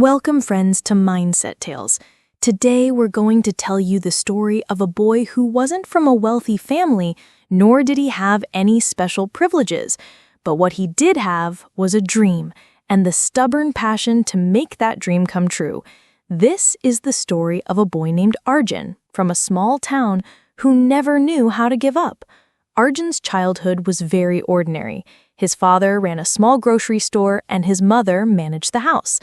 Welcome, friends, to Mindset Tales. Today, we're going to tell you the story of a boy who wasn't from a wealthy family, nor did he have any special privileges. But what he did have was a dream, and the stubborn passion to make that dream come true. This is the story of a boy named Arjun, from a small town, who never knew how to give up. Arjun's childhood was very ordinary. His father ran a small grocery store, and his mother managed the house.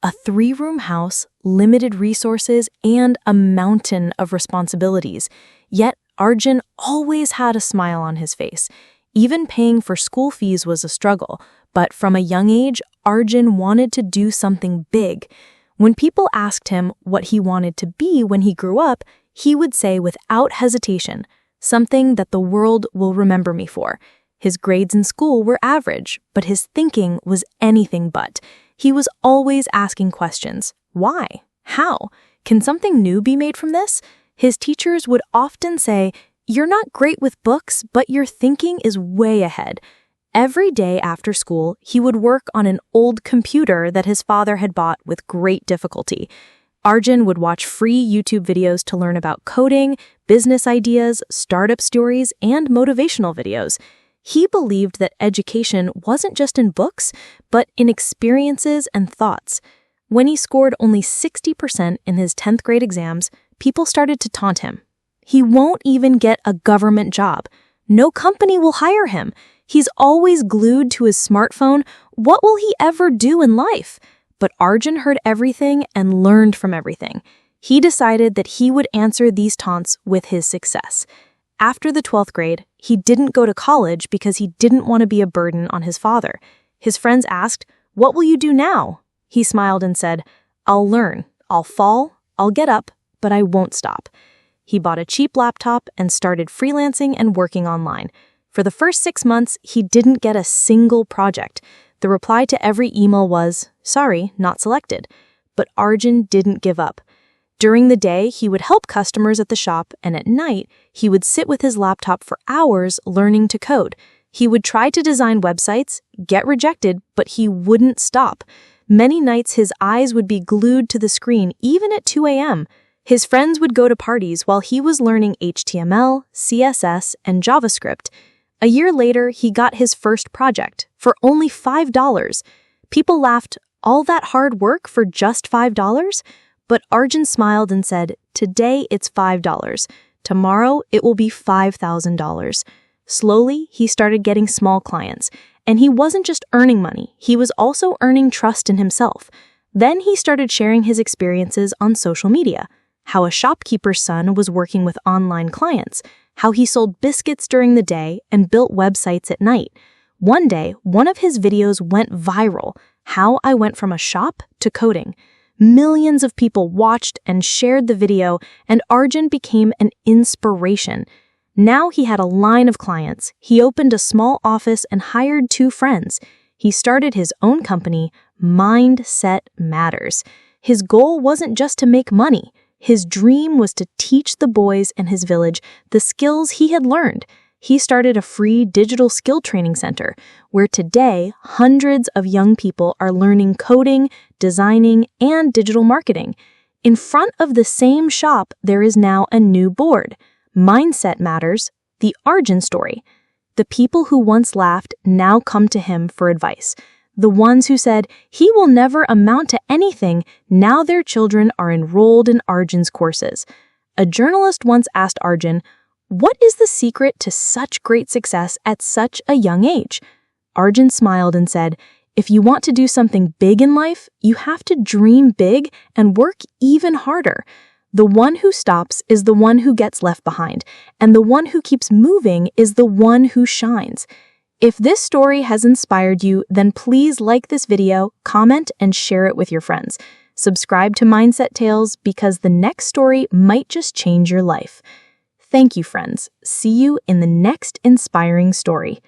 A 3-room house, limited resources, and a mountain of responsibilities. Yet, Arjun always had a smile on his face. Even paying for school fees was a struggle, but from a young age, Arjun wanted to do something big. When people asked him what he wanted to be when he grew up, he would say without hesitation, "Something that the world will remember me for." His grades in school were average, but his thinking was anything but. He was always asking questions. Why? How? Can something new be made from this? His teachers would often say, "You're not great with books, but your thinking is way ahead." Every day after school, he would work on an old computer that his father had bought with great difficulty. Arjun would watch free YouTube videos to learn about coding, business ideas, startup stories, and motivational videos. He believed that education wasn't just in books, but in experiences and thoughts. When he scored only 60% in his 10th grade exams, people started to taunt him. He won't even get a government job. No company will hire him. He's always glued to his smartphone. What will he ever do in life? But Arjun heard everything and learned from everything. He decided that he would answer these taunts with his success. After the 12th grade, he didn't go to college because he didn't want to be a burden on his father. His friends asked, "What will you do now?" He smiled and said, "I'll learn. I'll fall. I'll get up, but I won't stop." He bought a cheap laptop and started freelancing and working online. For the first 6 months, he didn't get a single project. The reply to every email was, "Sorry, not selected." But Arjun didn't give up. During the day, he would help customers at the shop, and at night, he would sit with his laptop for hours learning to code. He would try to design websites, get rejected, but he wouldn't stop. Many nights, his eyes would be glued to the screen, even at 2 a.m. His friends would go to parties while he was learning HTML, CSS, and JavaScript. A year later, he got his first project for only $5. People laughed, "All that hard work for just $5? But Arjun smiled and said, "Today it's $5. Tomorrow it will be $5,000. Slowly, he started getting small clients. And he wasn't just earning money, he was also earning trust in himself. Then he started sharing his experiences on social media. How a shopkeeper's son was working with online clients. How he sold biscuits during the day and built websites at night. One day, one of his videos went viral. How I went from a shop to coding. Millions of people watched and shared the video, and Arjun became an inspiration. Now he had a line of clients. He opened a small office and hired 2 friends. He started his own company, Mindset Matters. His goal wasn't just to make money. His dream was to teach the boys in his village the skills he had learned. He started a free digital skill training center, where today hundreds of young people are learning coding, designing, and digital marketing. In front of the same shop, there is now a new board, Mindset Matters, the Arjun story. The people who once laughed now come to him for advice. The ones who said, "He will never amount to anything," now their children are enrolled in Arjun's courses. A journalist once asked Arjun, "What is the secret to such great success at such a young age?" Arjun smiled and said, "If you want to do something big in life, you have to dream big and work even harder. The one who stops is the one who gets left behind, and the one who keeps moving is the one who shines." If this story has inspired you, then please like this video, comment, and share it with your friends. Subscribe to Mindset Tales because the next story might just change your life. Thank you, friends. See you in the next inspiring story.